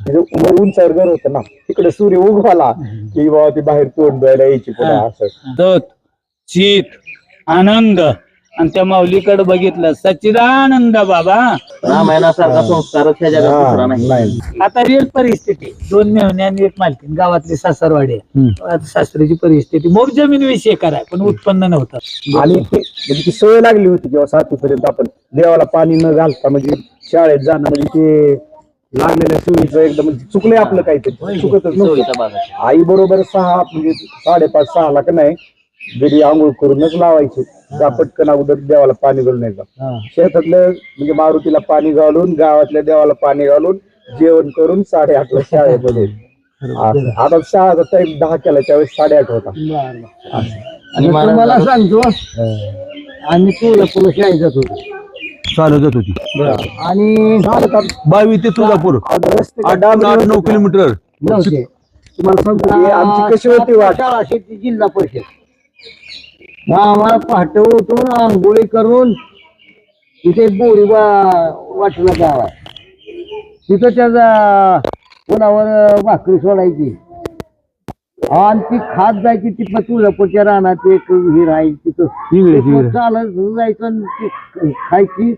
उंचावर घर होतं ना, तिकडे सूर्य उगवाला की बाबा ती बाहेर तोंड द्यायला यायची पुन्हा असं. दत शीत आनंद आणि त्या माऊलीकडे बघितलं सच्चिदानंद बाबा. रामायणासारखा संस्कारच ह्या जगात दुसरा नाही. आता रिअल परिस्थिती 2 मेहण्या आणि 1 मालकीन गावातली सासरवाडी आता सासरीची परिस्थिती मोर जमीन विषय कराय पण उत्पन्न नव्हतं. आणि म्हणजे ती सवय लागली होती जेव्हा 7वी पर्यंत आपण देवाला पाणी न घालता म्हणजे शाळेत जाणं म्हणजे ते लागलेल्या सोयीचं एकदम म्हणजे चुकलंय आपलं काहीतरी चुकतच नव्हतं. आई बरोबर 6 म्हणजे 5:30-6 का नाही घरी आंघोळ करूनच लावायचे. त्या पटकन अगोदर देवाला पाणी घालून यायचं. शेतातलं म्हणजे मारुतीला पाणी घालून गावातल्या देवाला पाणी घालून जेवण करून 8:30ला शाळेमध्ये. आता शाळेचा टाइम 10 केला त्यावेळेस 8:30 होता. आणि मला सांगतो आम्ही तुळजापूरला शाळेत जात होतो, चालत जात होती. आणि 22 ते तुळजापूर 8-9 किलोमीटर नव्हते. तुम्हाला सांगतो की आमची कशी होती वाट. शाळा शेती जिल्हा परिषद. मग आम्हाला पहाटे उठून आंघोळी करून तिथे बोरी वाटला गावात, तिथं त्याचा पुलावर भाकरी सोडायची आणि ती खात जायची. तिथं तुळजापूरच्या रानात एक विहीर आहे तिथं चालत जायचं आणि ती खायची.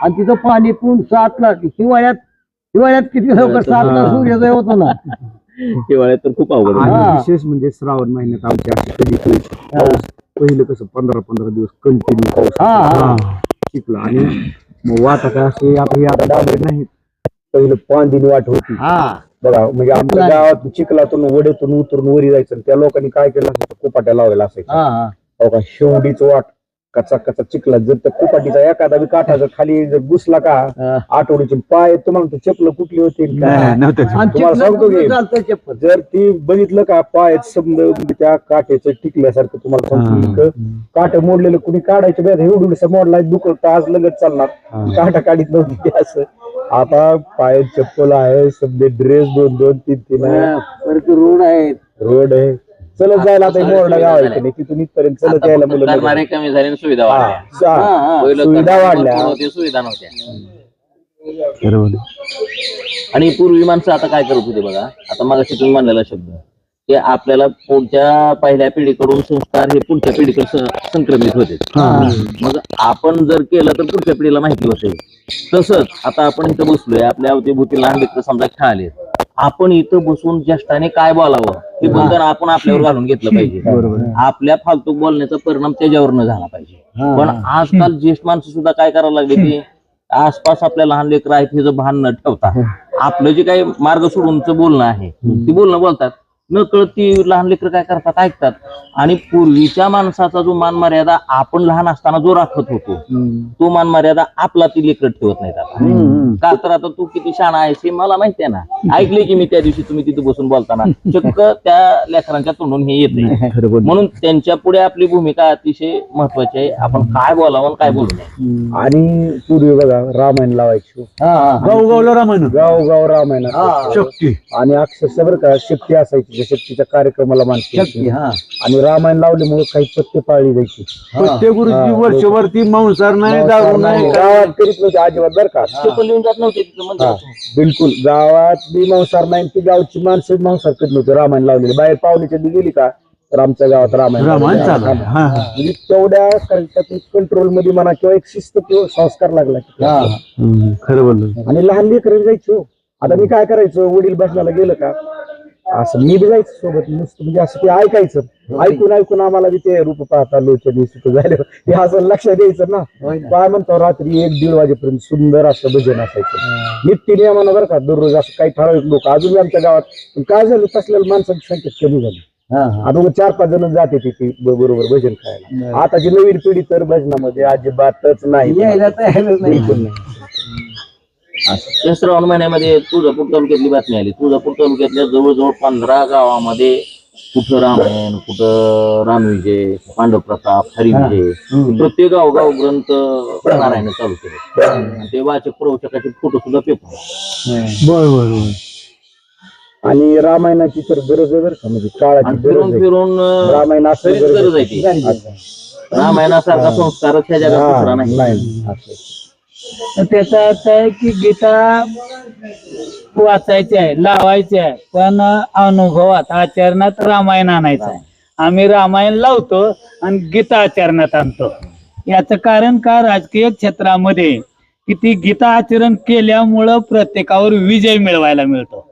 आणि तिथं पाणी पिऊन 7ला हिवाळ्यात किती लवकर 7ला सूर्योदय होतो ना. हिवाळ्यात तर खूप अवघड आहे. आणि विशेष म्हणजे श्रावण महिन्यात आमच्या कधी पाऊस पहिलं कसं 15-15 दिवस कंटिन्यू पाऊस शिकला. आणि मग वाटा काय असे आता डांबरे नाही, पहिलं पांदिनी वाट होती बघा. म्हणजे आमच्या गावात चिखलातून वडेतून उतरून वरी जायचं. त्या लोकांनी काय केलं असायचं, कोपाट्या लावलेला असायचा. शेवडीच वाट कचा कचा चिखलात जर त्या कोपाटीचा एखादा बी काठा जर खाली जर घुसला का आठवड्याचे पाय तुम्हाला चपल कुठली होती तुम्हाला सांगतो की जर ती बघितलं का पाय समजा त्या काट्याचं टिकल्यासारखं तुम्हाला सांगतो. काठ मोडलेलं कुणी काढायचं बेद एवढं मोडला दुखत आज लगत चालणार काटा काढीत नव्हती ते असं. आता पाय चप्पल आहे समजे ड्रेस 2-2-3-3 आहे रोड आहे चलत जायला. आता मोरडा गाव आहे नाही तिथून इथपर्यंत चलत यायला मुलं कमी झाले, सुविधा सुविधा वाढल्या. सुविधा नव्हत्या. आणि पूर्वी माणसं आता काय करत होते बघा. आता मगाशी तुम्ही म्हणलेला शब्द की आपल्याला पुढच्या पहिल्या पिढीकडून संस्कार हे पुढच्या पिढीकडे संक्रमित होते. मग आपण जर केलं तर पुढच्या पिढीला माहिती होते. तसंच आता आपण इथं बसलोय, आपल्या अवतीभोवती लहान लेकरं समजा खेळाले, आपण इथं बसून ज्येष्ठाने काय बोलावं हे बंधन आपण आपल्यावर घालून घेतलं पाहिजे. आपल्या फालतू बोलण्याचा परिणाम त्याच्यावर न झाला पाहिजे. पण आजकाल ज्येष्ठ माणसं सुद्धा काय करायला लागले की आसपास आपल्या लहान लेकरं आहेत हे भान न ठेवता आपलं जे काही मार्ग सोडूनच बोलणं आहे ती बोलणं बोलतात. नकळत ती लहान लेकरं काय करतात, ऐकतात. आणि पूर्वीच्या माणसाचा जो मान मर्यादा आपण लहान असताना जो राखत होतो तो मान मर्यादा आपला ती लेकरं ठेवत नाहीत आता. का तर आता तू किती शहाणा आहेस हे मला माहिती आहे ना. ऐकले की मी त्या दिवशी तुम्ही तिथे बसून बोलताना चक्क त्या लेकरांच्या तोंडून हे येते. म्हणून त्यांच्या पुढे आपली भूमिका अतिशय महत्वाची आहे. आपण काय बोलावं काय बोलू नये. आणि पूर्वी बघा रामायण लावायची, गावगावला रामायण, गाव रामायण शक्ती. आणि अक्षरशः बरं का शक्ती असायची, शक्तीच्या कार्यक्रमाला मानसी. आणि रामायण लावल्यामुळे काही पत्ते पाळली जायची. प्रत्येक गुरुजी वर्षभरती मांसाहार नाही, दारू नाही, गावात करीत नव्हते अजिबात बरं का. लिहून जात नव्हते बिलकुल गावात बी मांसाहार नाही. ती गावची माणसं मांसाहार करीत नव्हते. रामायण लावलेले बाहेर पाहुण्याच्या दी गेली का तर आमच्या गावात रामायण चालू. म्हणजे तेवढ्या कंट्रोल मध्ये म्हणा किंवा एक शिस्त किंवा संस्कार लागला. खरं बोललो. आणि लहान लेकरं जायचो. आता मी काय करायचो, वडील बसण्याला गेलं का असं मी बी जायचं सोबत नुसतं म्हणजे असं ते ऐकायचं. ऐकून आम्हाला बी ते रूप पाहता लोचनी सुट झाले हे असं लक्षात द्यायचं ना. काय म्हणतो रात्री 1-1:30 वाजेपर्यंत सुंदर असं भजन असायचं नित्य नियमानं बरं का. दररोज असं काही ठराविक लोक अजून आमच्या गावात काय झालं तसलेल्या माणसांची संख्या कमी झाली. आता 4-5 जण जाते तिथे बरोबर भजन खायला. आताची नवीन पिढी तर भजनामध्ये अजिबातच नाही. बिलकुल नाही. श्रावण महिन्यामध्ये तुळजापूर तालुक्यातली बातमी आली. तुळजापूर तालुक्यातल्या जवळजवळ 15 गावामध्ये कुठं रामायण, कुठं रामविजय, पांडव प्रताप, हरिविजय, प्रत्येक गावगाव ग्रंथ नारायण चालू केले. ते वाचक प्रवचकाचे फोटो सुद्धा पेपर. बरोबर. आणि रामायणाची तर गरज आहे बरं का. म्हणजे काळाची फिरून फिरून रामायण असं गरज आहे. रामायणासारखा संस्कारच ह्या जगात दुसरा नाही. तर त्याचा अर्थ आहे की गीता वाचायची आहे, लावायची आहे, पण अनुभवात आचरणात रामायण आणायचं आहे. आम्ही रामायण लावतो आणि गीता आचरणात आणतो. याचं कारण का, राजकीय क्षेत्रामध्ये किती गीता आचरण केल्यामुळं प्रत्येकावर विजय मिळवायला मिळतो.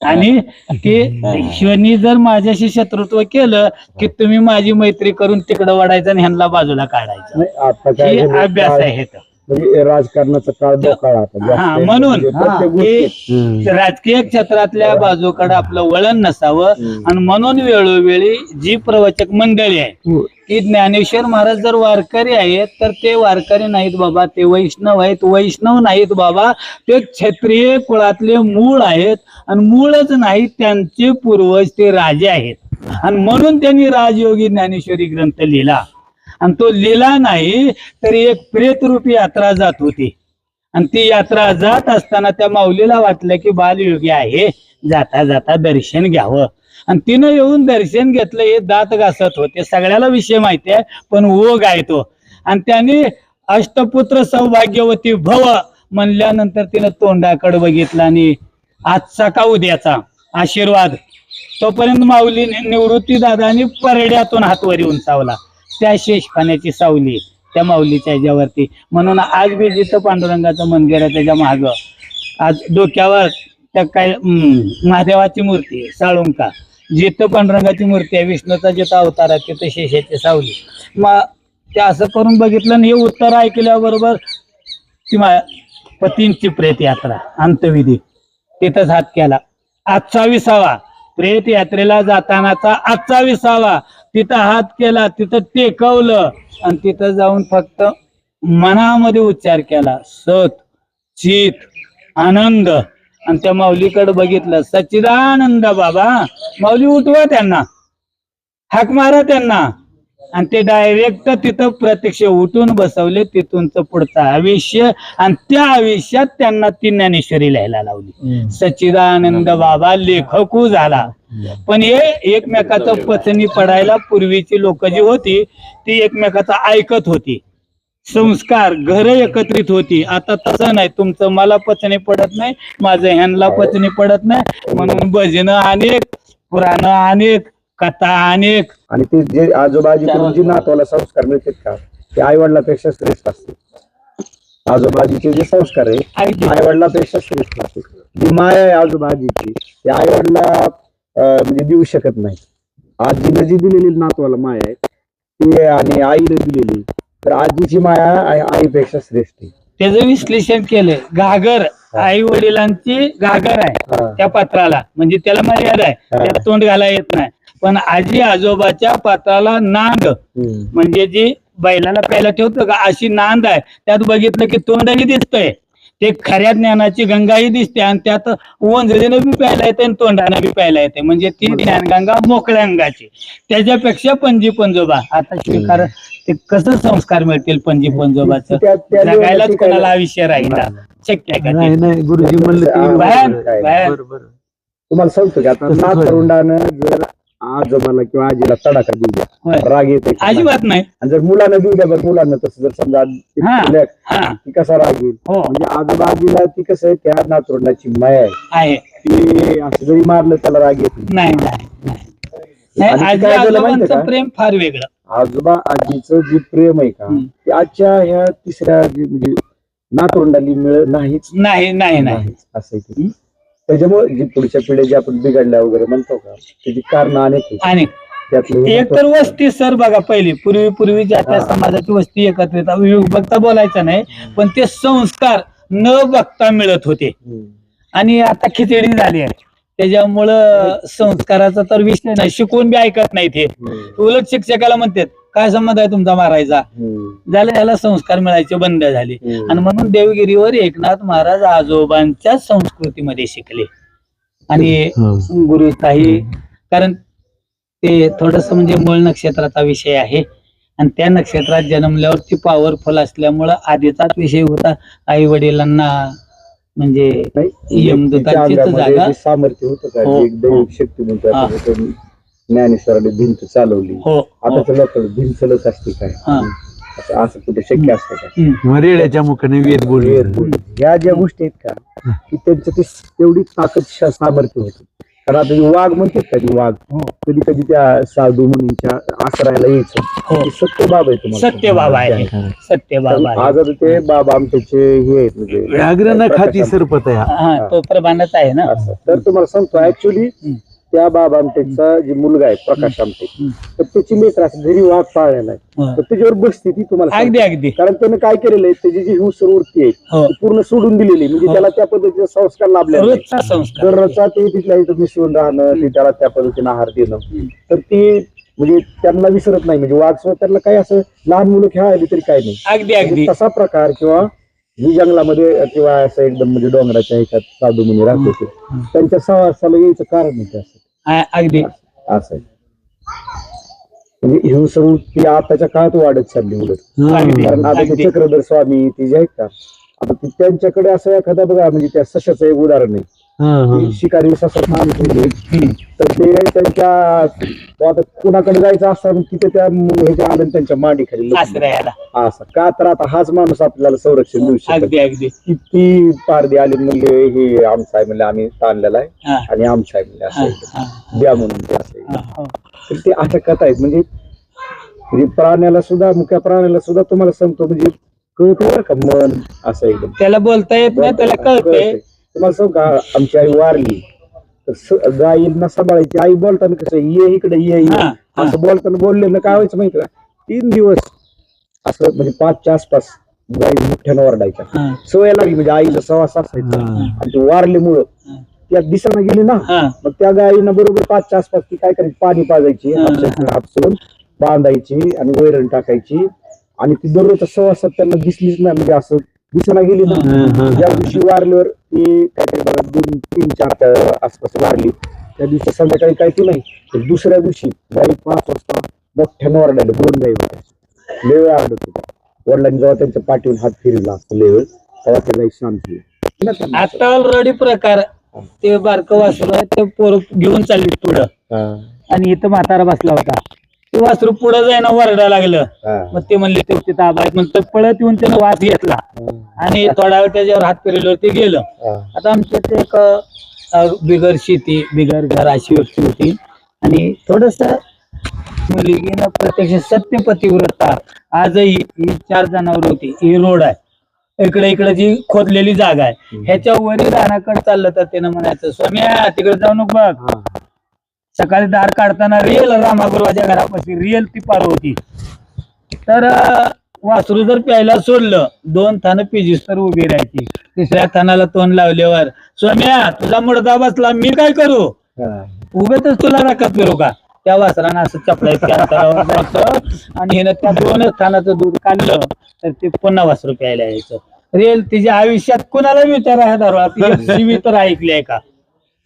आणि की शनी जर माझ्याशी शत्रुत्व केलं की तुम्ही माझी मैत्री करून तिकडं वाढायचं आणि ह्यांना बाजूला काढायचं. नाही, आता काय हे झालं, अभ्यास काळ- आहे हे तर. म्हणजे राजकारणाचा काळ मोकाळ आता जास्त हा, आहे. म्हणून म्हणजे प्रत्येक गोष्टी- की राजकीय क्षेत्रातल्या बाजूकडे आपलं वळण नसावं. आणि म्हणून वेळोवेळी जी प्रवचक मंडळी आहे की ज्ञानेश्वर महाराज जर वारकरी आहेत तर ते वारकरी नाहीत बाबा, ते वैष्णव आहेत. वैष्णव नाहीत बाबा, ते क्षत्रिय कुळातले मूळ आहेत. आणि मूळच नाही, त्यांचे पूर्वज ते राजे आहेत. आणि म्हणून त्यांनी राजयोगी ज्ञानेश्वरी ग्रंथ लिहिला. आणि तो लिहिला नाही तरी एक प्रेतरूपी यात्रा जात होती. आणि ती यात्रा जात असताना त्या माऊलीला वाटलं की बालयोगी आहे, जाता जाता दर्शन घ्यावं. आणि तिनं येऊन दर्शन घेतलं. हे दात घासत होते, सगळ्याला विषय माहिती आहे, पण ओघ आहे तो. आणि त्यांनी अष्टपुत्र सौभाग्यवती भव म्हणल्यानंतर तिनं तोंडाकडे बघितलं आणि आजचा का उद्याचा आशीर्वाद. तोपर्यंत माऊलीने निवृत्ती दादानी परड्यातून हातवर उंचावला. त्या शेषपाण्याची सावली त्या माऊलीच्या ह्याच्यावरती. म्हणून आज बी जिथं पांडुरंगाचं मंदिर आहे त्याच्या माग आज डोक्यावर त्या काय महादेवाची मूर्ती आहे, साळुंका. जिथं पांडुरंगाची मूर्ती आहे, विष्णूचा जिथं अवतार आहे तिथं शेषाची सावली. मग ते असं करून बघितलं आणि हे उत्तर ऐकल्याबरोबर ती पतींची प्रेत यात्रा अंतविधी तिथंच हात केला. आजचा 20वा प्रेत यात्रेला जातानाचा आजचा 20वा तिथं हात केला, तिथं टेकवलं आणि तिथं जाऊन फक्त मनामध्ये उच्चार केला, सत चित आनंद. आणि त्या माऊलीकडे बघितलं, सच्चिदानंद बाबा. माऊली उठवा त्यांना, हाक मारा त्यांना. आणि ते डायरेक्ट तिथं प्रत्यक्ष उठून बसवले. तिथूनच पुढचं आयुष्य आणि त्या आयुष्यात त्यांना ती ज्ञानेश्वरी लिहायला लावली. सच्चिदानंद बाबा लेखकू झाला. पण हे एकमेकाचं पचनी पडायला पूर्वीची लोक जी होती ती एकमेकाचं ऐकत होती. संस्कार घर एकत्रित होती. आता तसं नाही, तुमचं मला पचनी पडत नाही, माझं ह्यांना पचनी पडत नाही, म्हणून भजनं अनेक, पुराण अनेक, कथा अनेक. आणि ते जे आजोबाजीकडून जी नातवाला संस्कार मिळतात का, ते आई वडिलापेक्षा श्रेष्ठ असते. आजोबाजीचे जे संस्कार आहे आई वडिलापेक्षा श्रेष्ठ असते. जी माया आहे आजोबाजीची ते आई वडिला म्हणजे देऊ शकत नाही. आजीने जी दिलेली नातवाला माया आहे ती आणि आईने दिलेली, तर आजीची माया आईपेक्षा श्रेष्ठ आहे. त्याचं विश्लेषण केलंय. घागर आई वडिलांची घागर आहे त्या पात्राला, म्हणजे त्याला मर्यादा आहे, त्याला तोंड घालायला येत नाही. पण आजी आजोबाच्या पात्राला नांद, म्हणजे जी बैलाला प्यायला ठेवतो का अशी नांद आहे. त्यात बघितलं की तोंडही दिसतंय, ते खऱ्या ज्ञानाची गंगाही दिसते. आणि त्यात वंजळीनं बी प्यायला येते आणि तोंडानं बी प्यायला येते, म्हणजे ती ज्ञानगंगा मोकळ्या अंगाची. त्याच्यापेक्षा पणजी पंजोबा. आता स्वीकार ते कसं संस्कार मिळतील पणजी पंजोबाचं, जगायलाच कोणाला आयुष्य राहिला शक्य आहे का नाही ते? नाही गुरुजी म्हणलं ते भयान, काय? भयान. तुम्हाला सांगतो की आता नातवंडानं जर आजोबाला किंवा आजीला तडाखा देऊ द्या, होय. राग येते अजिबात नाही. आणि जर मुलांना देऊ द्या, बरं मुलांना तसं जर समजा हा. केलं, हा, ती कसा राग येईल. हो, म्हणजे आजोबाजीला ती कसं आहे, त्या नातवंडाची माया आहे, आहे. ती असं जरी मारलं त्याला राग येत नाही. नाही नाही नाही. आणि आजी काय झालं माहितीये आजोबांचं का? प्रेम फार वेगळं. आजोबा आजीचं जे प्रेम आहे का, ते आजच्या ह्या तिसऱ्या म्हणजे नातवंडाली मिळ नाहीच नाही नाही नाही. नाहीच असं आहे ते. त्याच्यामुळे जी पुढच्या पिढ्या जी आपण बिघडल्या वगैरे म्हणतो का, त्याची कारण अनेक आहेत. आणि त्यातलं हे एक तर वस्ती सर बघा, पहिली पूर्वीच्या त्या समाजाची वस्ती एकत्रित बघता बोलायचं नाही, पण ते संस्कार न बघता मिळत होते. आणि आता खिचडी झाली आहे, त्याच्यामुळं संस्काराचा तर विषय नाही. शिकवून बी ऐकत नाही ते. उलट शिक्षकाला म्हणतात काय संबंध आहे तुमचा मारायचा, झालं याला संस्कार मिळायचे बंद झाले. आणि म्हणून देवगिरीवर एकनाथ महाराज आजोबांच्या संस्कृतीमध्ये शिकले. आणि गुरुताई, कारण ते थोडस म्हणजे मूळ नक्षत्राचा विषय आहे आणि त्या नक्षत्रात जन्मल्यावर ती पॉवरफुल असल्यामुळं आधीचाच विषय होता. आई वडिलांना म्हणजे यमदूतांची जागा, सामर्थ्य होतं का, हो, एक दैविक शक्ती म्हणतो हा. आपण. ज्ञानेश्वराने भिंत चालवली. हो आता तर लोक भिंत चलत असते काय, असं कुठे शक्य असतं का? किंवा रेड्याच्या मुखाने वेद बोलले. ह्या ज्या गोष्टी आहेत का की त्यांचं ते तेवढी ताकद सामर्थ्य होतं. कारण आता जे वाघ म्हणतात का ती वाघ कधी कधी त्या साधू मुनींच्या आश्रयाला यायचं ते सत्य बाबा आहे तुम्हाला सत्य बाबा आहे, सत्य बाबा आहे. आज आता ते बाबा आमच्याचे हे आहेत म्हणजे व्याघ्र न खाती सरपत आहे. हा, तो प्रमाणच आहे ना. असं. तर तुम्हाला सांगतो ऍक्च्युली त्या बाबा आमटेचा जे मुलगा आहे प्रकाश आमटे तर त्याची लेकर असं घरी वाघ पाळलेला आहे तर त्याच्यावर बसते ती तुम्हाला अगदी सांगतो. अगदी. कारण त्यानं काय केलेलं आहे त्याची जी हिंसर वृत्ती आहे हो. ती पूर्ण सोडून दिलेली आहे. म्हणजे त्याला त्या पद्धतीचा संस्कार लाभलेला आहे. रोजचा संस्कार. दररोजचा ते तिथल्या इथं मिसळून राहणं ते त्याला त्या पद्धतीने आहार देणं तर ती म्हणजे त्यांना विसरत नाही. म्हणजे वाघ सोबत त्यांना काही असं लहान मुलं खेळायली तरी काही नाही. अगदी अगदी. म्हणजे तसा प्रकार किंवा ही जंगलामध्ये किंवा असं एकदम म्हणजे डोंगराच्या ह्याच्यात साधू मुनी राहत होते त्यांच्या सहवासाला यायचं कारण नाही ते असं अगदी असं आहे. म्हणजे हिंसर वृत्ती आताच्या काळात वाढत चालली उलट. अगदी. कारण आता ते अगदी. चक्रधर स्वामी ते जे आहेत का आता त्यांच्याकडे असं एखादा बघा म्हणजे त्या सशाचं एक उदाहरण आहे. ते शिकारी ससा तर ते त्यांच्या आता कुणाकडे जायचं असतं तिथे त्या ह्याच्या आलं त्यांच्या मांडी खाली आश्रयाला. असं का तर आता हाच माणूस आपल्याला संरक्षण देऊ शकतो. अगदी अगदी. किती पारदे आले म्हणजे हे आमचं आहे म्हणजे आम्ही ताणलेला आहे हा. आणि आमचं आहे म्हणजे असं हा, आहे. द्या म्हणून ते असं आहे. हा. तर ते अशा कथा आहेत म्हणजे प्राण्याला सुद्धा मुख्य प्राण्याला सुद्धा तुम्हाला सांगतो म्हणजे कळत बरं का मन असं एकदम त्याला बोलता येत नाही, त्याला कळतंय. तुम्हाला सांगू का आमची आई वारली तर गाईंना सांभाळायची आई बोलताना कसं ये इकडे ये हा, हा. असं बोलताना बोलले ना काय व्हायचं माहिती का 3 दिवस असं म्हणजे 5च्या आसपास गाई मोठ्यानं ओरडायच्या हा. सवय लागली म्हणजे आईचा सहवास असायचा आणि ती वारल्यामुळं त्या दिसाना गेली ना हा. मग त्या गायीना बरोबर 5च्या आसपास ती काय करायची पाणी पाजायची आपसून बांधायची आणि वैरण टाकायची आणि ती दररोज सहवासात त्यांना दिसलीच नाही म्हणजे असं दिसायला गेली ना ज्या दिवशी वारल्यावर ती काहीतरी बघा 2-3-4 आसपास वारली त्या दिवशी संध्याकाळी काय ती नाही तर दुसऱ्या दिवशी गाई 5 वाजता मोठ्यानं ओरडायला 2 गाई होत्या लय वेळ आवडत होता. वडिलांनी जेव्हा त्यांच्या पाठीवर हात फिरला लय वेळ तेव्हा त्या गाई शांत झाली. आता ऑलरेडी प्रकार ते बारकं वासरू आहे ते पोर घेऊन चालली पुढं आणि इथं म्हातारा बसला होता. ते वासरू पुढे जायना वरडा लागलं. मग ते म्हणले ते तिथं आबाद म्हणतो पळत येऊन त्यानं वास घेतला आणि थोडा वेळ त्याच्यावर हात फिरवल्यावर ते गेलं. आता आमच्या ते एक बिगर शेती बिगर घर अशी व्यक्ती होती आणि थोडस मुलगीनं प्रत्यक्ष सत्यपतिव्रता आजही ही 4 जनावर होती. ही रोड आहे इकडे जी खोदलेली जागा आहे ह्याच्या वरील रानाकडे चाललं तर त्यानं म्हणायचं स्वाम्या तिकडे जाऊ नको बघ. सकाळी दार काढताना रिअल रामागुरुच्या घरापाशी रिअल ती पार होती. तर वासरू जर प्यायला सोडलं 2 थानं पिजीस तर उभी राहायची. 3ऱ्या थानाला तोंड लावल्यावर स्वाम्या तुझा मुडदा बसला मी काय करू उभेतच तुला राखत फिरू का. त्या वासरानं असं चपडायचं अंतरावर जायचं आणि हिनं त्या 2च थानाचं दूध काढलं तर ते पुन्हा वासरू प्यायला यायचं. रिअल तिच्या आयुष्यात कुणाला विचारा ह्या दारोळा ती शिवी तर ऐकली आहे का.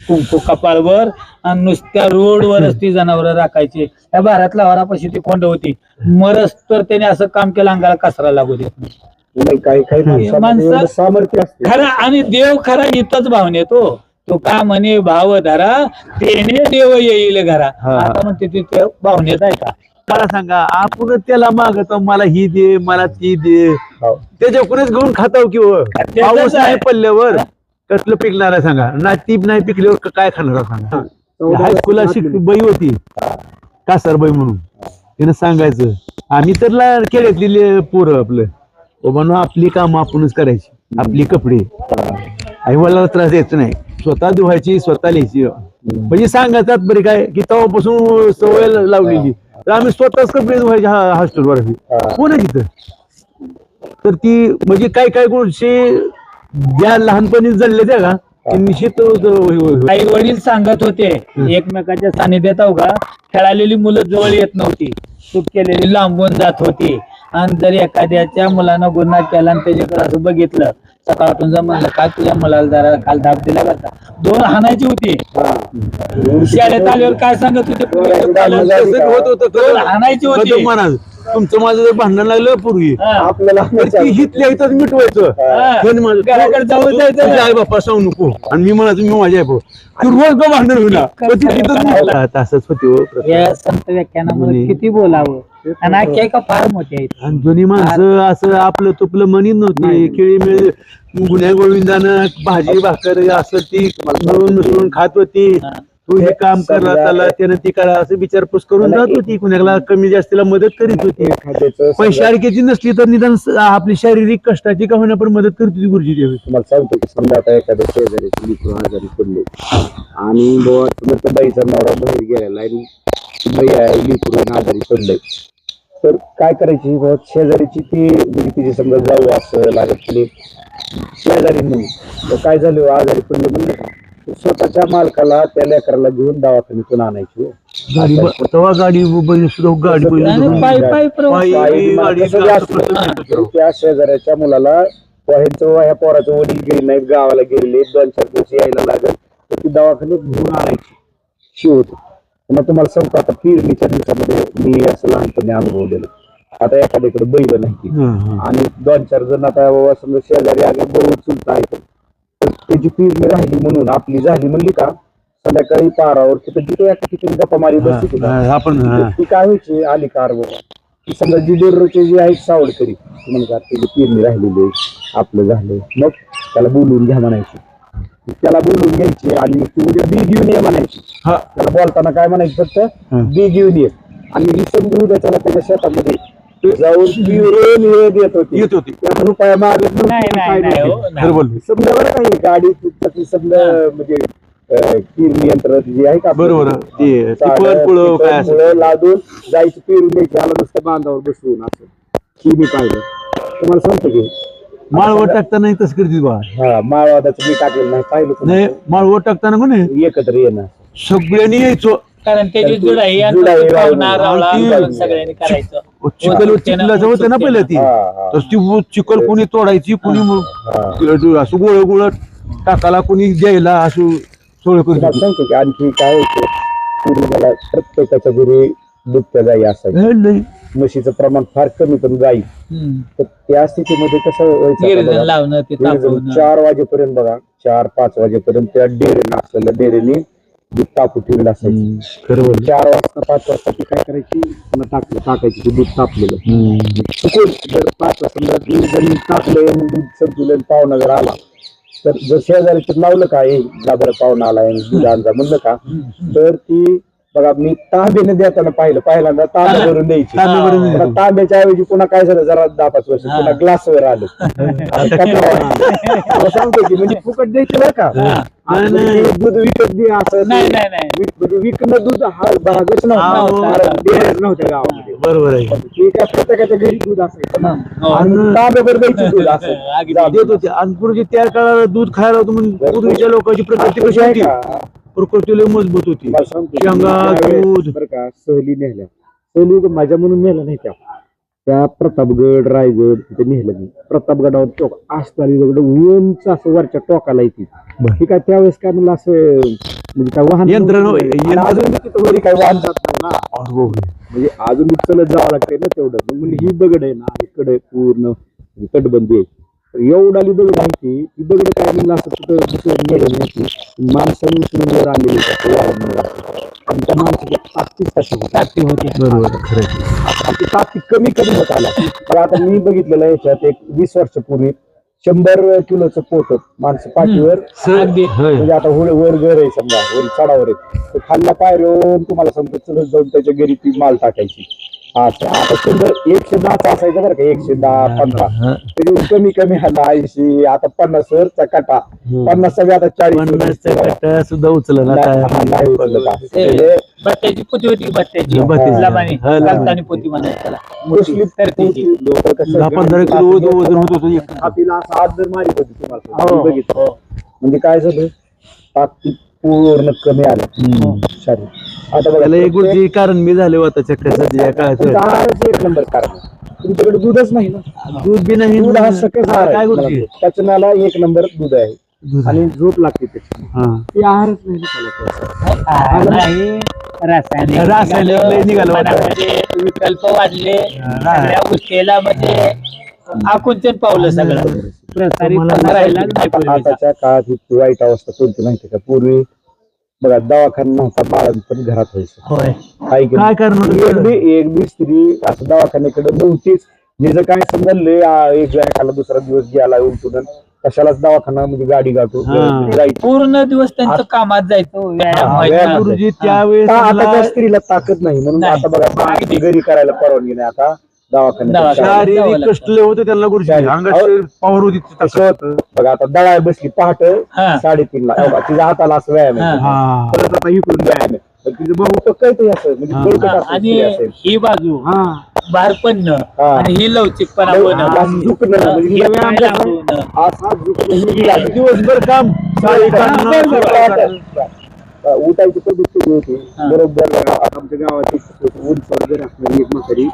कुंकू कपाळवर आणि नुसत्या रोडवरच ती जनावर राखायची. त्या भारतला वरापाशी ती कोंड होती. मरस तर त्याने असं काम केलं अंगाला कसरा लागू देत नाही. काही माणसं सामर्थ्य असते खरा आणि देव खरा इथंच भावनेत हो. तो का म्हणे भाव धरा तेने देव येईल घरा. आता म्हणते तिथे भावनेत आहे का. मला सांगा आपण त्याला मागतो मला ही दे मला ती दे त्याच्याकडूनच घेऊन खाताव किंवा पाऊस नाही पडल्यावर कसलं पिकणार आहे सांगा ना ती नाही पिकल्यावर काय खाणार सांगा. हायस्कूलला बाई होती कासारबाई म्हणून तिनं सांगायचं आम्ही तर खेड्यातली पोरं आपलं बाबा आपली कामं आपणच करायची आपली कपडे आई वडिलांना त्रास द्यायचं नाही स्वतः धुवायची स्वतः लिहायची म्हणजे सांगायचं बरे काय की तेव्हापासून सवय लावलेली तर आम्ही स्वतःच कपडे धुवायचे हॉस्टेलवर कोण आहे तिथं. तर ती म्हणजे काय काय गोष्टी ज्या लहानपणी जळले त्या का ते निश्चित आई वडील सांगत होते एकमेकाच्या सानिध्यात का खेळालेली मुलं जवळ येत नव्हती. चूक केलेली लांबून जात होती आणि जर एखाद्याच्या मुलानं गुन्हा केला आणि त्याच्याकडे असं बघितलं सकाळतून जर म्हणलं काय तुझ्या मुलाला जरा काल धाप दिला का 2 हाणायची होती. शाळेत आल्यावर काय सांगत होते होत होतं हाणायची होती. तुमचं माझं जर भांडण लागलं पूर्वी आपल्याला तर ती हितल्या हितच मिटवायचं पण माझं घराकडे जाऊन जायचं. तुझ्या आई बाप्पा सांगू नको आणि मी म्हणायचं मी माझ्या आई बाप्पा तू रोज का भांडण होईना पण ती हितच मिटवायचं. असंच होते हो प्रथा. या संत व्याख्यानामध्ये किती बोलावं आणि आख्यायिका फार मोठी आहे. आणि दोन्ही माणसं असं आपलं तुपलं म्हणीत नव्हती केळी मिळ गुन्ह्या गोविंदानं भाजी भाकर असं ती मिळून मिसळून खात होती. तू हे काम करा त्याला त्यानं ती करा असं विचारपूस करून जात होती. कुणाला कमी जास्तीला मदत करीत होती. पैशा अडक्याची नसली तर निदान आपली शारीरिक कष्टाची का होईना पण मदत करत होती गुरुजी देवी. तुम्हाला सांगतो की समजा आता एखाद्या शेजारी लिकरू आजारी पडले आणि बुवा समजा बाईचा नवरा बाहेर गेलेला आणि बाई आहे लिकरू आजारी पडले तर काय करायची बुवा शेजारीची ती म्हणजे तिची समजा जाऊ असं लागत तिने शेजारी म्हणून तर काय झालं आजारी पडले म्हणलं स्वतःच्या मालकाला त्या लेकराला घेऊन दवाखान्यातून आणायची गाडी तेव्हा गाडी बैल सुद्धा गाडी बैल आणि पायी पायी प्रवास. पायी गाडी कसं असतं, त्या शेजाऱ्याच्या मुलाला ह्या पोराचं वडील गेले नाहीत गावाला गेलेले 2-4 दिवस यायला लागत तर ती दवाखान्यात घेऊन आणायची शिवत. मग तुम्हाला सांगतो आता पेरणीच्या दिवसामध्ये मी असं लहानपणी अनुभवलेलं. आता एखाद्याकडे बैल नाही आणि 2-4 जण आता बाबा समजा शेजारी आगे बहुत चुलता आहे तर त्याची पेरणी राहिली म्हणून आपली झाली म्हणली का संध्याकाळी पारावर तिथं जिथे एका ठिकाणी गप्पा मारी बसली आपण ती काय व्हायची आली कार बाबा ती समजा जी दररोजचे जे आहेत सावडकरी म्हणतात त्याची पेरणी राहिलेली आहे आपलं झालं मग त्याला बोलवून घ्या म्हणायची. त्याला बोलवून घ्यायची आणि मग ती उद्या बी घेऊन ये म्हणायची. त्याला बोलताना काय म्हणायचं फक्त बी घेऊन ये आणि ही समजून उद्या त्याला त्याच्या शेतामध्ये जाऊन पिरून येत होती येत होती. त्या रुपया मारत नाही नाही नाही हो, नाही. बरोबर समजा बरं काही गाडी समजा म्हणजे पेरणी यंत्र जे आहे का बरोबर ते पुळं काय असं मुळं लादून जायची पेरून द्यायची आला नुसतं बांधावर बसवून असं ही मी पाहिलं. तुम्हाला सांगतो की माळवट टाकताना तसं करते बा हा माळवादाचं मी टाकलेलं नाही पाहिलं नाही माळवट टाकताना कोणी एकत्र येणं सगळ्यांनी यायचो कारण त्याची जुडाई आणि जुडाई तो पाहुणा रावळा आणि करून सगळ्यांनी करायचं. चिखल चिखलाचं होतं ना पहिलं ती तर ती चिखल कोणी तोडायची कोणी असं गोळ गोळ टाकाला कोणी द्यायला असं सोळ तुम्हाला करत सांगतो की आणखी काय होतं पूर्वी मला प्रत्येकाच्या घरी दुभत्या गाई असायच्या म्हशीचं प्रमाण फार कमी पण गाई तर त्या स्थितीमध्ये कसं व्हायचं गिरजण बघा, लावणं ते गिरजण तापवणं. 4 वाजेपर्यंत बघा 4-5 वाजेपर्यंत त्या डेरेनं असलेल्या डेरेने दूध तापू ठेवलेलं असायचं. बरोबर 4 वाजता 5 वाजता ती काय करायची पुन्हा टाकायची ते दूध तापलेलं चुकून जर 5 वाजता दूध जरी तापले दूध संपलं पाहुणा जर आला तर जर शेजारीचं लावलं का गाभर पाहुणा आलाय दूध आणजा म्हणलं का तर ती बघा मी तांब्याने देताना पहिल्यांदा तांब्या भरून द्यायची. पुन्हा तांब्याच्या ऐवजी पुन्हा काय झालं जरा 10-5 वर्ष पुन्हा ग्लासवर आलं मला सांगतो की म्हणजे फुकट द्यायचं बरं का आणि दूध विकत दे असं नाही नाही नाही म्हणजे विकणं दूध हा भागच नव्हत्या गावामध्ये. बरोबर आहे ते काय प्रत्येकाच्या घरी दूध असायचं ना हो. आणि तांब्याभर द्यायची दूध असं देत होते आणि पूर्वी त्या काळाला दूध खायला होतं म्हणून पूर्वीच्या लोकांची प्रकृती कशी होती प्रकृती लय मजबूत होती शेंगा दूध बरं का सहली नेल्या सहली तर माझ्या म्हणून नेल्या नाही त्या प्रतापगड रायगड तिथे नेलं मी प्रतापगडावर टोक असताना उंच असं वरच्या टोकाला येते ठीक आहे त्यावेळेस काय म्हणलं असं म्हणजे काय वाहन अजून तिथं वरी काय वाहन जात नाही ना म्हणजे अजून चलत जावं लागतंय ना तेवढं मग म्हणजे ही दगड आहे ना इकडे पूर्ण तटबंदी आहे तर एवढाली दगड आहे ती दगड काय म्हणलं असं तिथं गेलं नाही माणसाने उचलून वर आलेली आणि त्या माणसाची ताकदी होती बरोबर खरं ती ताकद कमी होत आला तर आता मी बघितलेलं याच्यात एक 20 वर्षापूर्वी 100 किलोचं पोत माणसं पाठीवर म्हणजे आता वर घर आहे समजा वर चढावर आहे तर खाल्ला पायरून तुम्हाला समजा चलत जाऊन त्याच्या घरी ती माल टाकायची. आता समजा 110 असायचं बरं का 110-15 कमी आला 80 आता 50 वरचा काटा 50 सगळे आता 40 सुद्धा उचलला नाही उचललं का बत्त्याची पोती होती बत्त्याची लबानी कागदानी पोती म्हणायची त्याला. मुस्लिम तरतीची. 10-15 किलो वजन होत होतं आपल्याला असं हात जर मारित होती तुम्हाला बघितलं म्हणजे काय झालं ताकद पूर्ण कमी आलं शरीर. आता बघा त्याला एक गोष्टी कारण मी झाले होता चक्कर काळाचं एक नंबर कारण तुमच्याकडे दूधच नाही ना दूध बी नाही दूध हा सकस आहार काय आहे. गोष्टी त्याच्याला 1 नंबर दूध आहे आणि झोप लागते त्याची ती आहारच नाही ना त्याला. नाही रासायनिक लय निघालं होतं. मनामध्ये विकल्प वाढले सगळ्या गोष्टीला म्हणजे आकुंचन पावलं सगळं प्रसारित राहिलाच नाही पूर्वीचा. आताच्या काळात ही वाईट अवस्था कोणती माहिती का? पूर्वी बघा दवाखाना नव्हता, बाळंतपण घरात व्हायचं. होय काय केलं? काय करणार? एक स्त्री असं दवाखान्याकडे नव्हतीच. जिचं काय समजलंय एक एखादा दुसरा दिवस गेला उलटून कशालाच दवाखाना म्हणजे गाडी गाठो जायची. पूर्ण दिवस त्यांचं कामात जायचं व्यायाम हा, व्हायचा. व्यायाम. गुरुजी त्यावेळेस आता त्या त्यांना स्त्रीला ताकद नाही म्हणून नाही. आता बघा घरी करायला परवानगी नाही. आता दवाखान्यात दवाखान्यात. शारीरिक कष्ट लय होतं त्यांना गुरुजी, अंगात पॉवर होती ती कसं ताकद. होतं बघा, आता दळाय बसली पहाटे हा. 3:30ला तिच्या हाताला असं व्यायाम आहे. हा. हा. परत आता इकडून व्यायाम आहे. पण तिचं भाऊ तर कळतंय असं म्हणजे हा. बळकट असं आणि स्त्री असेल. ही बाजू हा. बाहेर पडणं हा. आणि ही लवचिकपणा होणं असं झुकणं म्हणजे हे हिला व्यायाम पाय कसं? लावणं. असा झुकणं ही गेला. दिवसभर काम साडी काढणं, उठायची पद्धत कशी होती? हा. बरोबर आता आमच्या गावात एक उंचवर जर असणारी एक म्हातारी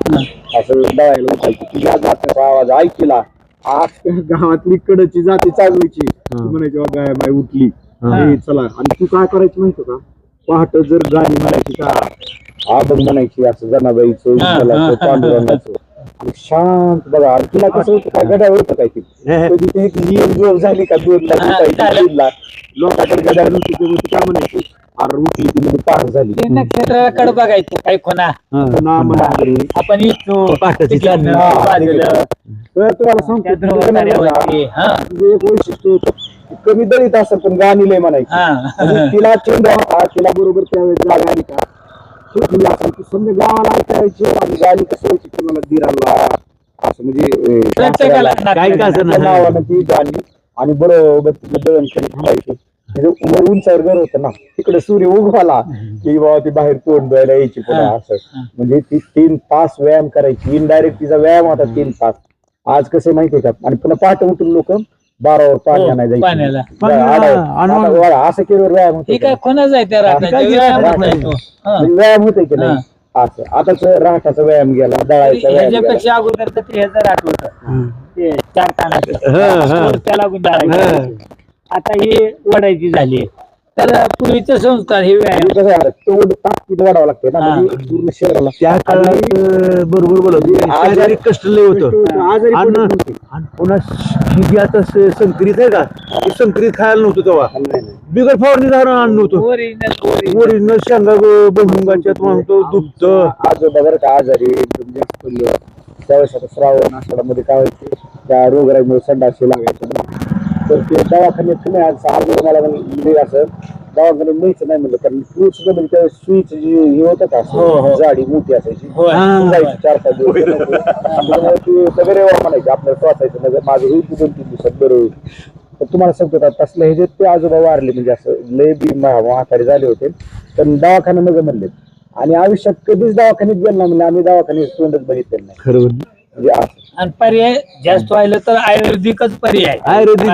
असं दळायला उठायची. तिला जात्याचा आवाज ऐकला आज गावातली कडची जाती चालवायची. ती म्हणायची "वा गाय बाय उठली हे चला." आणि तू काय करायची माहिती का? पहाट जर गाणी म्हणायची का आबग म्हणायची असं जनाबाईचं विठ्ठलाचं, पांडुरंगाचं आणि शांत बघा. आणि तिला कसं होतं काय गड्या होतं काय ती कधी ते एक नियम जोर झाली का 2ला उठायची, 3ला लोकांकडे गड्या नव्हती तेव्हा ती काय म्हणायची अरे उठली ती म्हणजे पार झाली. ते नक्षत्राकडे बघायचं काय कोणा ना म्हणाली. आपण इच्छू पहाटेची चांदणी. बाजूला तर तुम्हाला सांगतो त्या तुझं नाही बघा, ध्रुवताऱ्यावरती. हा. तुझं एक वैशिष्ट्य होतं. ती कमी दळीत असं पण गाणी लय म्हणायची. हा. आणि तिला चेंडा होता तिला बरोबर त्यावेळेस जागा आली का शिकली असं ती समजा गावाला ऐकायची आणि गाणी कसं व्हायची कोणाला दिराला असं म्हणजे प्रत्येकाला काय काय असं नाही. नावानं ती गाणी आणि बरोबर तिथं दळण करून थांबायची. तिथं उंचावर घर होतं ना तिकडे सूर्य उगवाला की बाबा ती बाहेर तोंड द्यायला यायची पुन्हा असं म्हणजे ती 3 तास व्यायाम करायची. इनडायरेक्ट तिचा व्यायाम होता 3 तास. आज कसं माहितीये का? आणि पुन्हा पहाटे उठून लोक 12वर पाणी हो, आणायला पाण्याला. जायची. असं केल्यावर व्यायाम होतो ही काय कोणाच आहे त्या राहतात काय व्यायाम राहत होतोय नाही. तो. हा. म्हणजे व्यायाम होतोय की नाही असं. आताच राहटाचा व्यायाम गेला, दळायचा व्यायाम गेला. ह्याच्यापेक्षा अगोदर तर ते ह्याचं आठवत ते 4 हा, हा. कानाचं त्याला गुंडाळायचं. आता ही वडायची झाली तर पूर्वीचे संस्कार हे व्यायाम म्हणजे कसं आहे, तेवढं ताकद वाढावं लागते ना हा. म्हणजे पूर्ण शरीराला. त्या काळात बरोबर बोलत शारीरिक कष्ट लय होतं. आजारी आणि पडत नव्हते. आणि पुन्हा ही जी आता संकरित आहे का ती संकरित खायला नव्हतं तेव्हा नाही, नाही. बिगर फवारणी झाडं आणलं नव्हतं. ओरिजिनल ओरिजिनल शेंगा भुंगाच्यात म्हणतो दुभत आजोबा बरं का आजारी एकदम जास्त पडले त्यावेळेस आता श्रावण आषाढामध्ये काय व्हायचे त्या रोगराईमुळे संडाशी लागायचं ना. तर ते दवाखान्यात नाही आज आजोबा मला म्हणजे असं दवाखान्यात न्यायचं नाही म्हणलं कारण फ्रूट सुद्धा म्हणजे त्यावेळेस सुईचं जी हे होतं का हो, हो. असं जाडी मोठी असायची होय. जायची 4-5 दिवस त्यामुळे ते सगळे म्हणायचे आपल्याला टोचायचं नगर माझं होईल 2-3 दिवसात बरं होईल. तर तुम्हाला सांगतो तसलं हे जे ते आजोबा वारले म्हणजे असं लय बी म्हातारे झाले होते पण दवाखाना नगर म्हणले. आणि आयुष्यात कधीच दवाखान्यात गेलो ना म्हणजे आम्ही दवाखान्यात तोंडच बघितलेलं नाही खरं म्हणजे असं. आणि पर्याय जास्त व्हायला तर आयुर्वेदिकच पर्याय आयुर्वेदिक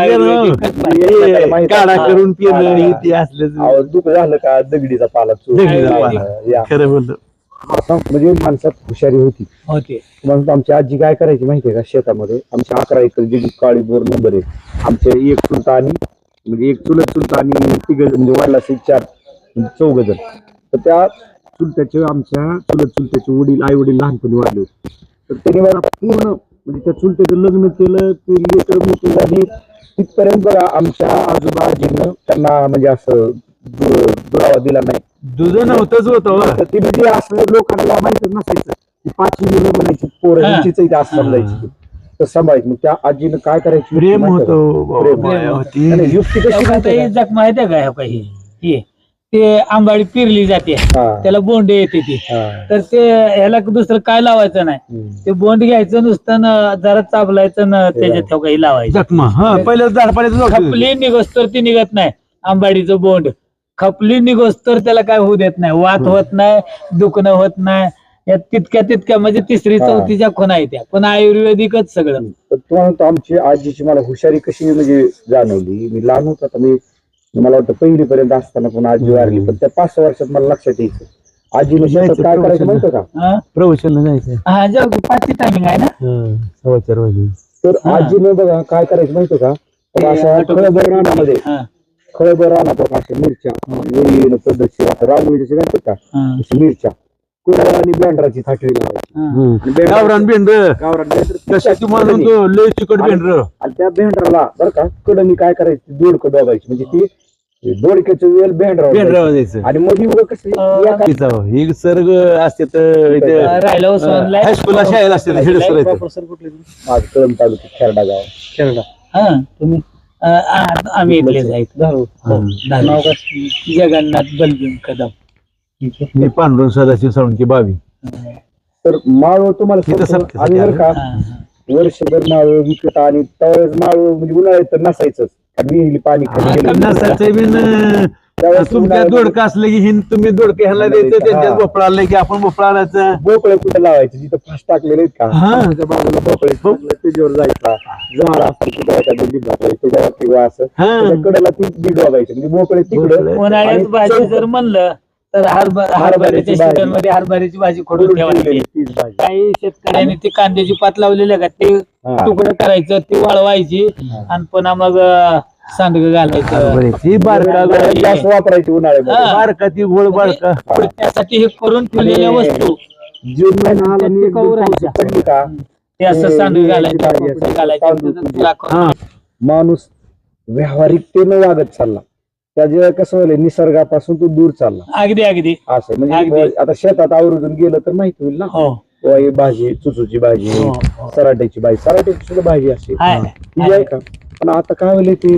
पर्याय. काढा करून पिणं हे ते असलं आवाज दुःख झालं का दगडीचा पाला चोर. दगडीचा पाला. या. खरं बोलतो. असं म्हणजे माणसात हुशारी होती. होते मग आमची आजी काय करायची माहितीये का शेतामध्ये आमच्या 11 एकर जी काळी बोर नंबर आहे आमचे एक चुलता आणि म्हणजे एक चुलत चुलता आणि 3 म्हणजे वडिलाचे 4 म्हणजे 4 जण. तर त्या चुलत्याचे आमच्या चुलत चुलत्याचे वडील आई वडील लहानपणी वाढले होते. तर त्यांनी मला पूर्ण म्हणजे त्या चुलत्याचं लग्न केलं ते लेकर मोठी झाली तिथपर्यंत बघा आमच्या आजोबा आजीनं त्यांना म्हणजे असं दुरावा दिला नाही. दुध नव्हतंच होतं. तर ते म्हणजे असं लोकांना माहितच नसायचं की 5वी मुलं म्हणायची पोरं हा. ह्यांचीच इथे असं समजायची तर सांभाळायची. मग त्या आजीनं काय करायची प्रेम माहिती आहे का? होतं. प्रेम. माया होती. आणि युक्ती कशी माहिती आहे का? जख माहिती आहे का ह्या काही हे ते आंबाडी पिरली जाते हा. त्याला बोंड येते ती हा. तर ते ह्याला दुसरं काय लावायचं नाही हम्म. ते बोंड घ्यायचं नुसतं जरा चाबलायचं त्याच्यात काही लावायचं. जखमा हा पहिलं झाडपाल्याचं खपली निघोस तर ती निघत नाही आंबाडीचं बोंड खपली निघोस तर त्याला काय होऊ देत नाही वात होत नाही दुखणं होत नाही या तितक्या म्हणजे 3री हा. 4थीच्या खुणा येत्या पण आयुर्वेदिकच सगळं. तर तुम्हाला तर आमची आजीची मला हुशारी कशी म्हणजे जाणवली. मी लहान होतो आता मी मला वाटतं 1ली पर्यंत असताना पण आजी वारली पण त्या 5-6 वर्षात मला लक्षात यायचं आजीने शेतात काय करायचं माहिती का? हा? प्रवचनला जायचं. हा जाऊ 5ची टायमिंग आहे ना. 4:15 वाजले. तर हा. आजीने बघा काय करायचं माहिती का? तर अशा खळबळ रानामध्ये हा. खळबर राहणार बघा अशा मिरच्या वेळी पद्धतशीर आता रांगोळीच्या घालतात का अशी मिरच्या कुडाळ आणि बेंडराची थाटवी लावायची आणि गावरान बेंड्र गावरान बेंडर कशा तुम्हाला म्हणतो लय चिकट बेंड्र आणि त्या बेंडराला बरं का कडनी काय करायची दोडकं दोबायची म्हणजे ती दोडक्याचं वेळ बेंडरा बेंड्र द्यायचं आणि मध्ये उभं कसं ही सर्ग असते तर इथे राहिलं ओसवणलाय. हायस्कूलला शाळेला असते माझं कळंब तालुक्यात खेरडा गाव हा तुम्ही आम्ही इथले जायचं जगन्नाथ बलभीम कदम. मी पांडुरंग सदाशिव साळुंके बावी तर माळ तुम्हाला इथं सांगतो, सत्य आम्ही बरं का हा, वर्षभर माळ विकत आणि त्यावेळेस माळ म्हणजे उन्हाळ्यात तर नसायचंच विहिरी पाणी कमी केलं. नसायचं बिन त्यावेळेस तुमच्या उन्हाळ्यात दोडका असलं की हिंद तुम्ही दोडके ह्याला द्यायचं त्यांच्यात भोपळा आलं की आपण भोपळा आणायचं भोपळे कुठे लावायचे जिथं फास टाकलेले आहेत का हा. त्याच्या बाजूला भोपळे टाकले, त्याच्यावर जायचा झाड असतं कुठं एखादं लिंब असायचं, त्याच्यावर किंवा असं हा. त्याच्या कडेला ती बीड वागायची म्हणजे भोपळे तिकडं उन्हाळ्यात आणि भाजी चौक- जर म्हणलं तर हरभऱ्याच्या भाजी. सीझन मध्ये हरभऱ्याची भाजी खोडून खोडून ठेवायची. ठेवलेली तीच भाजी. काही शेतकऱ्यांनी ती कांद्याची पात लावलेली आहे का ते हा. तुकडं करायचं ती वाळवायची आणि पुन्हा मग सांडग घालायचं. ही बारका जास्त वापरायची उन्हाळ्यामध्ये हा. बारका ती गोळ बारका त्यासाठी हे करून ठेवलेल्या वस्तू जून महिना आला आणि टिकाऊ एकदम राहायच्या. पाऊस पडली का ते असं सांडग हे घालायचं भाजी पापड असते, घालायचं तांदूळ त्याचं कुटी. दाखव. हा माणूस व्यावहारिकतेनं वागत चालला त्याच्या कसं व्हायला निसर्गापासून तो दूर चालला अगदी अगदी असं म्हणजे अगदी. बुवा आता शेतात आवरून गेलं तर माहिती होईल ना हो बुवा ही भाजी चुचूची भाजी हो, हो. सराट्याची भाजी सराट्याची सुद्धा भाजी असते हाय. ती आहे का पण आता काय होईल ते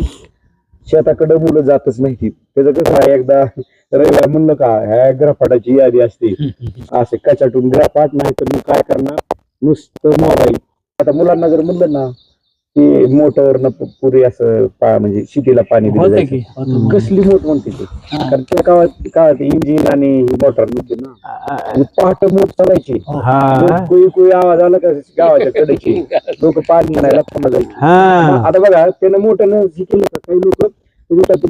शेताकडे मुलं जातच नाही ती त्याचं कसं आहे एकदा रविवार म्हणलं का ह्या ग्रफाटाची यादी असते असे कचाटून ग्रफाट नाही तर मग काय करणार नुसतं मोबाईल आता मुलांना जर म्हणलं ना की मोटरवरनं पुरे असं म्हणजे शेतीला पाणी दिलं होतं जायचं. की होतं. कसली मोठ म्हणते ती कारण त्या काळात इंजिन आणि मोटर नव्हते ना पहाट मोठ चालायची हा कोई आवाज आला का गावाच्या कडेची लोक पाणी आणायला पुन्हा जायचे हा आता बघा त्यानं मोठ्यानं हे केलं का काही लोक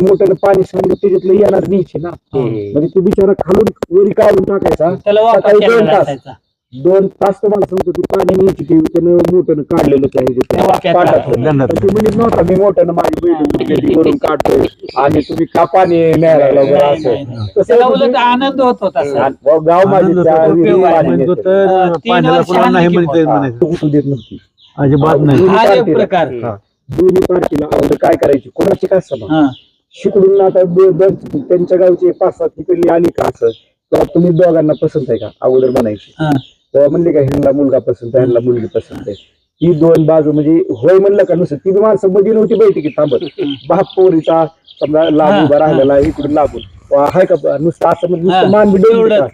मोठ्यानं पाणी सांगून त्याच्यातलं येणार न्यायचे ना म्हणजे ते बिचारा खालून वरी काढून टाकायचा त्याला वापर सकाळी केलेला 2 तास असायचा. 2 तास तुम्हाला सांगतो ते पाणी न्यायची ते त्यानं मोठ्यानं काढलेलं त्या वाक्यात पाटातलं. गंडात. तर ते म्हणत नव्हता मी मोठ्यानं माझी बैल करून काढतोय आणि तुम्ही का पाणी न्यायला लागला बरं नाही, असं नाही, नाही. तसं त्याला म्हणजे- उलट आनंद होत होता सर. आणि गाव माझे आनंद त्या होतो, विहिरी उपयोग आहे. पाणी म्हणतो नेते. तर 3 पाण्याला वर्ष कोणाला नाही हानी म्हणता येत किंमत. म्हणायचं तो उचलू देत नव्हती अजिबात नाही दोन्ही हा एक पार्टीला- प्रकार. हा. दोन्ही पार्टीला अगोदर काय करायची कोणाची काय सभा हा. शिकडून आता त्यांच्या गावची 5-7 तिकडली आली का असं तेव्हा तुम्ही दोघांना पसंत आहे का अगोदर म्हणायची हा. तेव्हा म्हणले का ह्यांना मुलगा पसंत आहे ह्यांना मुलगी पसंत आहे ही 2 बाजू म्हणजे होय म्हणलं का नुसतं ती माणसं मध्ये नव्हती बैठकीत थांबत बाप पोरीचा समजा लाभ उभा राहिलेला इकडून लाभून हाय का नुसतं असं म्हणजे नुसतं मान बी डोलून एवढंच. का?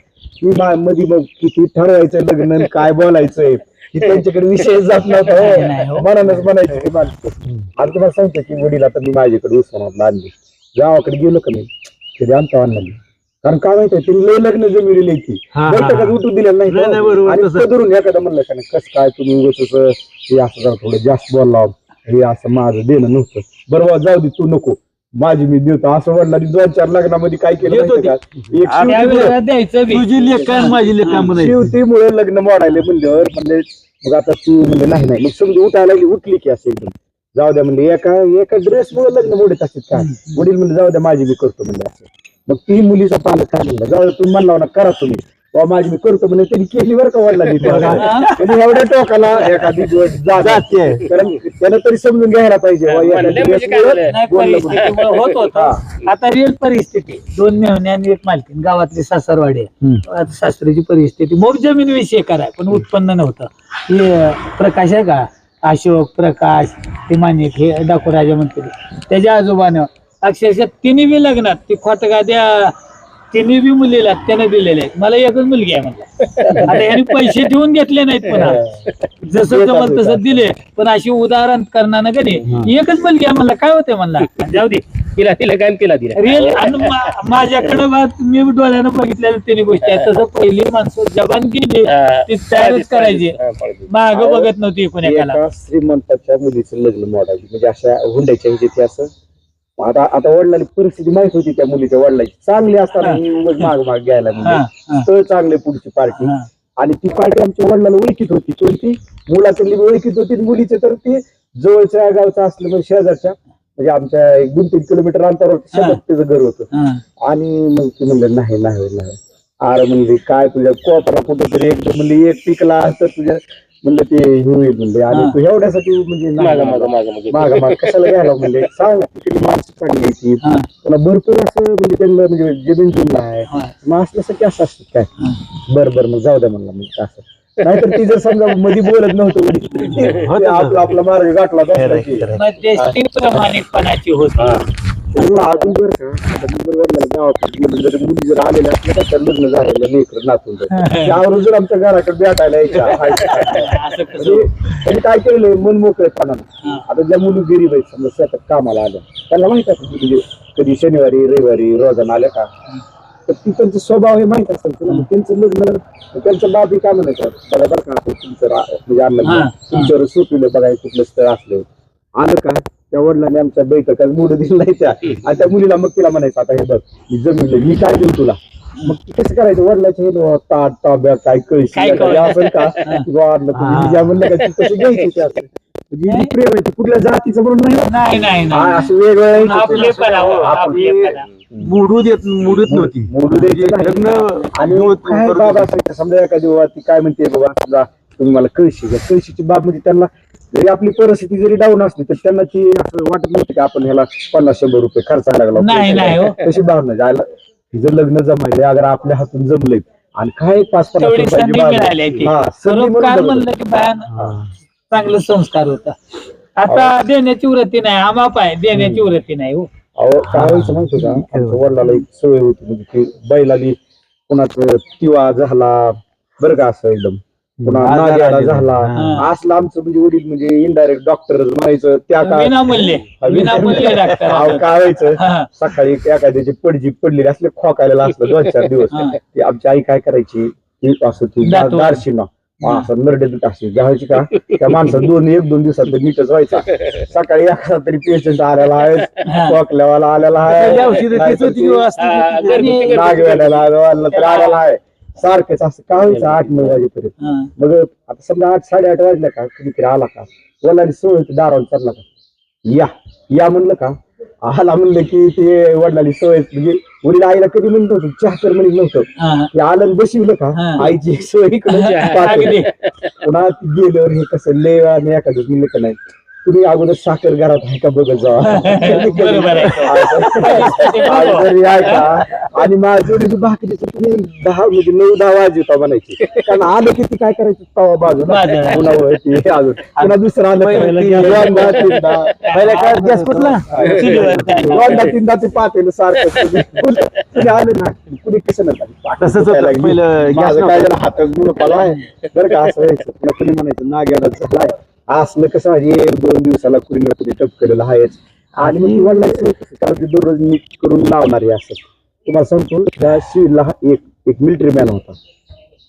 मी मध्ये मग किती ठरवायचं लग्न आणि काय बोलायचंय की त्यांच्याकडे विषय जात नाही, नव्हता हो. मनानच म्हणायचं ते माणसं आणि तुम्हाला सांगतो की वडील आता मी माझ्याकडे उस्मानातला आणली गावाकडे गेलो का नाही कधी आणतो आणलं कारण काय माहितीये तिने लय लग्न जमिलेली ती हा, हा, बैठकात हा. उठू दिल्या नाही नाही, बरोबर, आणि तसं. कदरून एखादं म्हणलं का नाही कसं काय तुम्ही उगाच हे असं जरा थोडं जास्त बोलला हे असं माझं देणं नव्हतं बरोबर जाऊ दे तू नको माझी मी देतो असं वडिलांनी 2-4 लग्नामध्ये काय केलं देत माहितीये का? एक त्यावेळेला शिवतीमुळे- द्यायचं बी. तुझी लेख काय आणि माझी लेख काय म्हणायची शिवतीमुळे लग्न मोडायले म्हणल्यावर म्हणजे मग आता तू म्हणजे नाही मग समजा उठायला लागली उठली की असं एकदम जाऊ द्या म्हणजे एका ड्रेसमुळे लग्न मोडत असतात का वडील म्हणजे जाऊ द्या माझी मी करतो म्हणजे असं मग ती मुलीचा पालक काय म्हणलं जाऊ द्या तुम्ही म्हणला ना करा तुम्ही माझी मी करतो म्हणजे त्यांनी केली बरं का वडला म्हणजे एवढ्या टोकाला एखादी जाते कारण त्यानं तरी समजून घ्यायला पाहिजे बुवा, एखादी ड्रेसमुळे नाही बोललं परिस्थितीमुळे होत होतं. आता रिअल परिस्थिती 2 मेहणे आणि 1 मालकीन गावातली सासरवाडी आहे. आता सासरीची परिस्थिती मग जमीन विषय कराय पण उत्पन्न नव्हतं. हे प्रकाश आहे का अशोक प्रकाश ते मानिक हे डाकू राजा म्हणते त्याच्या आजोबानं अक्षरशः तिन्ही बी लग्नात ती खोटगाद्या तिन्ही बी मुलीला त्याने दिलेले आहेत मला एकच मुलगी आहे म्हणला आता यांनी पैसे ठेवून घेतले नाहीत पुन्हा जसं जमल तसं दिले पण अशी उदाहरण करणार का नाही एकच मुलगी आहे म्हणला काय होते म्हणला जाऊ दे तिला काय तिला रिअल माझ्याकडे मी डोळ्यानं बघितलेल्या तिन्ही गोष्टी आहेत तसं पहिली माणसं जबान गेली ती तयारच करायची माग बघत नव्हती कोणाला एका श्रीमंताच्या मुलीचं लग्न मोडायची म्हणजे अशा हुंड्याच्या ह्याच्यात ते असं आता वडिलांनी परिस्थिती माहित होती त्या मुलीच्या वडिलांची चांगली असताना माग घ्यायला म्हणजे तर चांगले पुढची पार्टी आणि ती पार्टी आमच्या वडिलांना ओळखीत होती कोणती मुलाकडली ओळखीत होती मुलीचे तर ती जवळच्या गावचं असलं म्हणजे शेजारच्या म्हणजे आमच्या 2-3 किलोमीटर अंतरावर शेतात त्याचं घर होतं. हा. आणि मग ती म्हणलं नाही अरे म्हणजे काय तुझ्या कोपरा कुठं तरी एकदम म्हणले एक पिकला तर तुझ्या म्हणलं ते हे होईल म्हणले आणि हा. तू एवढ्यासाठी म्हणजे माग कशाला घ्यायला म्हणले सांग किती माणसं चांगली ती हा. पुन्हा भरपूर असं म्हणजे त्यांना म्हणजे जमीन जुमला आहे हा. मग असल्यासाठी असं असतं काय बरं मग जाऊ द्या म्हणलं मग असं नाहीतर ती जर समजा मध्ये बोलत नव्हतं ते आपला मार्ग गाठला असला की. मध्यस्थी प्रामाणिकपणाची होती. त्यांना अजून बरं का आता मी बरोबर म्हणलं, गावाकडे गेलो जर मुली जर आलेल्या असल्या तर लग्न झालेलं लेकर नातून त्यावर जर आमच्या घराकडे भेटायला यायच्या असं कसं म्हणजे त्यांनी काय केलं मन मोकळेपणानं हा. आता ज्या मुली गरीब आहेत समजा शेतात कामाला आल्या त्यांना माहित आहे म्हणजे कधी शनिवारी रविवारी रोजानं आल्या का तर ती त्यांचा स्वभाव हे माहित असेल तुला. मग त्यांचं लग्न त्यांचं बाबी काय म्हणायचं बघा बरं का आपण तुमचं म्हणजे अन्न हा. तुमच्यावर सोपीलं बघा कुठलं स्थळ असलं आलं का त्या वडिलांनी आमच्या बैठका मुलं दिली नाही त्या आणि त्या मुलीला मग तिला म्हणायचं आता हे बघ मी जमिलं मी काय देऊ तुला मग ती कसं करायचं वडिलाच्या हे ताट ताब्या काय कळशी काय काय असेल का किंवा आणलं तुम्ही ज्या म्हणलं का ती कशी घ्यायची ते असं म्हणजे जी प्रेम आहे ते कुठल्या जातीचं म्हणून नाही नाही असं वेगवेगळं आपलेपणा हो, आपलेपणा. मुडत नव्हती मोडू द्यायचं नाही. लग्न आणि काय बाब असायचं समजा एखादी बाबा ती काय म्हणते बाबा समजा तुम्ही मला कळशी घ्या कळशीची बाब म्हणजे त्यांना जरी आपली परिस्थिती जरी डाऊन असली तर त्यांना ती असं वाटत नव्हतं की आपण ह्याला 50-100 रुपये खर्चायला लागला नाही हो. तशी भावना जायला तिचं लग्न जमायले अगर आपल्या हातून जमलंय आणि काय 5-50 तेवढी रुपयाची संधी बाब मिळाली आहे. ती. हा, संधी म्हणून परोपकार जमलं. म्हणलं की बाया चांगलं संस्कार होता. आता देण्याची वृत्ती नाही आमाप आहे देण्याची वृत्ती नाही हो. अहो काय व्हायचं माहिती का आमच्या वडिलाला एक सवय होती म्हणजे ती बैलाली कुणाचं तिवा झाला बरं का असं एकदम पुन्हा नाग्याला झाला असलं आमचं म्हणजे वडील म्हणजे इनडायरेक्ट डॉक्टर म्हणायचं त्या विनामूल्य डॉक्टर. काय व्हायचं हा. सकाळी एखाद्याची पडजी पडलेली असले खोकायला असलं 2-4 दिवस हा. ती आमची आई काय करायची ती असं ती दातून. दारशिना असं नरडे अशी घ्यायची का त्या माणसाला 1-2 दिवसात तर नीटच व्हायचा सकाळी एखादा तरी पेशंट आलेला आहे खोकल्यावाला आलेला आहे नागवेड्याला आलेला तर आलेला आहे सारखंच असं काय व्हायचं 8-9 वाजेपर्यंत. हा. मग आता समजा 8-8:30 वाजल्या का कधीतरी आला का वडिलांनी सोय दारावर चालला का या म्हणलं का आला म्हणलं की ते वडिलांनी सोय म्हणजे वडील आईला कधी म्हणत होतं चहा कर म्हणत नव्हतं हा. ते आलं आणि बसवलं का हा. आईची एक सोय इकडं अगदी. पुन्हा गेल्यावर हे कसं लय आणि एखादं म्हणलं का नाही तुम्ही अगोदर साखर घरात आहे का बघत जावा बरोबर आहे. आणि ऐका आणि माझ्या भाकरीचं तुम्ही 10 म्हणजे 9-10 वाजता म्हणायची कारण आलं की ती काय करायचं तवा बाजूला बाजूला. पुन्हा अजून पुन्हा दुसरं आलं पहिल्या काळात गॅस कुठला चुलीवर. 2-3दा ते पातेलं सारखं कुणी आलं ना कुणी कसं तसंच होतं. पहिलं gas माझं काय नव्हतं. झालं हातच मुलं आहे बरं का असं व्हायचं पुन्हा कुणी म्हणायचं नाग्याला झालाय असलं कसं म्हणजे 1-2 दिवसाला कुणी ना कुणी टपकलेलं आहेच आणि मग वडिलांचं कारण ते दररोज नीट करून लावणारे असं तुम्हाला सांगतो त्या सिव्हिलला एक मिलिटरी मॅन होता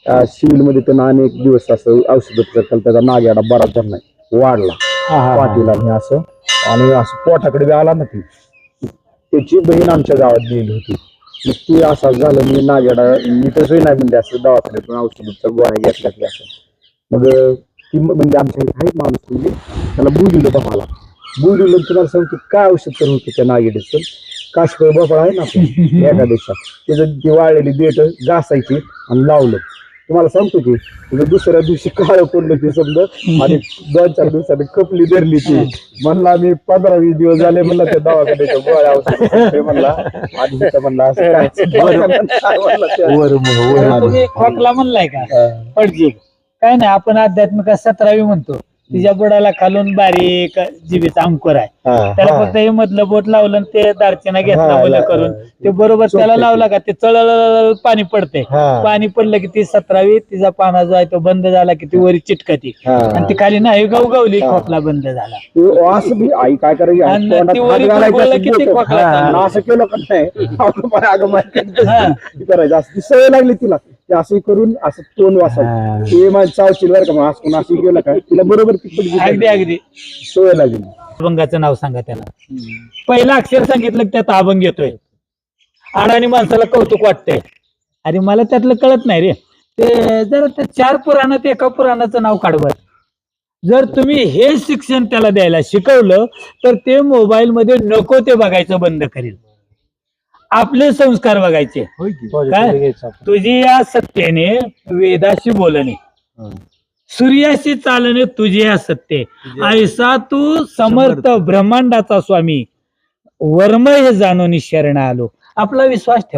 त्या सिव्हिलमध्ये त्यांना अनेक दिवस असं औषध त्याचा नाग्याला बराच झाला वाढला पाठीला आणि असं आणि असं पोटाकडे आला ना ती त्याची बहीण आमच्या गावात गेली होती मग ती असं झालं मी नाग्याला मी तसंही नाही म्हणजे असं दवाखान्यातून औषधाचा गोळ्या घेतल्या असं मग ती म्हणजे आमच्या काही माणूस म्हणजे त्याला बोलवलं बाबाला बोलवलं तुम्हाला सांगतो काय औषध तर होतं त्या नागेडीचं काशफळ बाबा आहे ना आपण एका दिवसात त्याचं ती वाळलेली देठ घासायची आणि लावलं तुम्हाला सांगतो की तुझं दुसऱ्या दिवशी काळ पडलं ते समजा आणि 2-4 दिवसांनी कपली धरली ती म्हणला मी 15-20 दिवस झाले म्हणला त्या दवाखान्याच्या गोळ्या औषध म्हणला आणि तिथं म्हणला असं काय म्हणला त्या. तुम्ही खोकला म्हणलाय का पडजी काय नाही आपण आध्यात्मिक 17वी म्हणतो तिच्या बुडाला खालून बारीक जिभेचा अंकुर आहे त्याला फक्त हे मधलं बोट लावलं आणि ते दारचिना घेतला बोल करून ते बरोबर त्याला लावला का ते चळ पाणी पडते पाणी पडलं की ती 17वी तिचा पाना जो आहे तो बंद झाला की ती वरी चिटकती आणि ती खाली नाही गवगवली खोकला बंद झाला असं मी आई काय आणि ती वरी बोललं की ते खोकला चालू. असं केलं का नाही करायचं असं ती सवय लागली तिला ते असं करून असं तोंड वाचायचं ते माझं चावशील बरं का मग असं असं केलं का तिला बरोबर अगदी अगदी सवय लागली अभंगाचं नाव सांगा त्याला पहिलं अक्षर सांगितलं की त्यात अभंग येतोय अडाणी माणसाला कौतुक वाटतंय अरे मला त्यातलं कळत नाही रे ते जरा त्या 4 पुराणात एका पुराणाचं नाव काढ बरं जर तुम्ही हे शिक्षण त्याला द्यायला शिकवलं तर ते मोबाईल मध्ये नको ते बघायचं बंद करेल. आपले संस्कार बघायचे. काय तुझी या सत्तेने वेदाशी बोलणे, सूर्याशी चालणे तुझे या सत्ते, ऐसा तू समर्थ ब्रह्मांडाचा स्वामी, वर्म हे जाणून शरण आलो. आपला विश्वास ठेवा.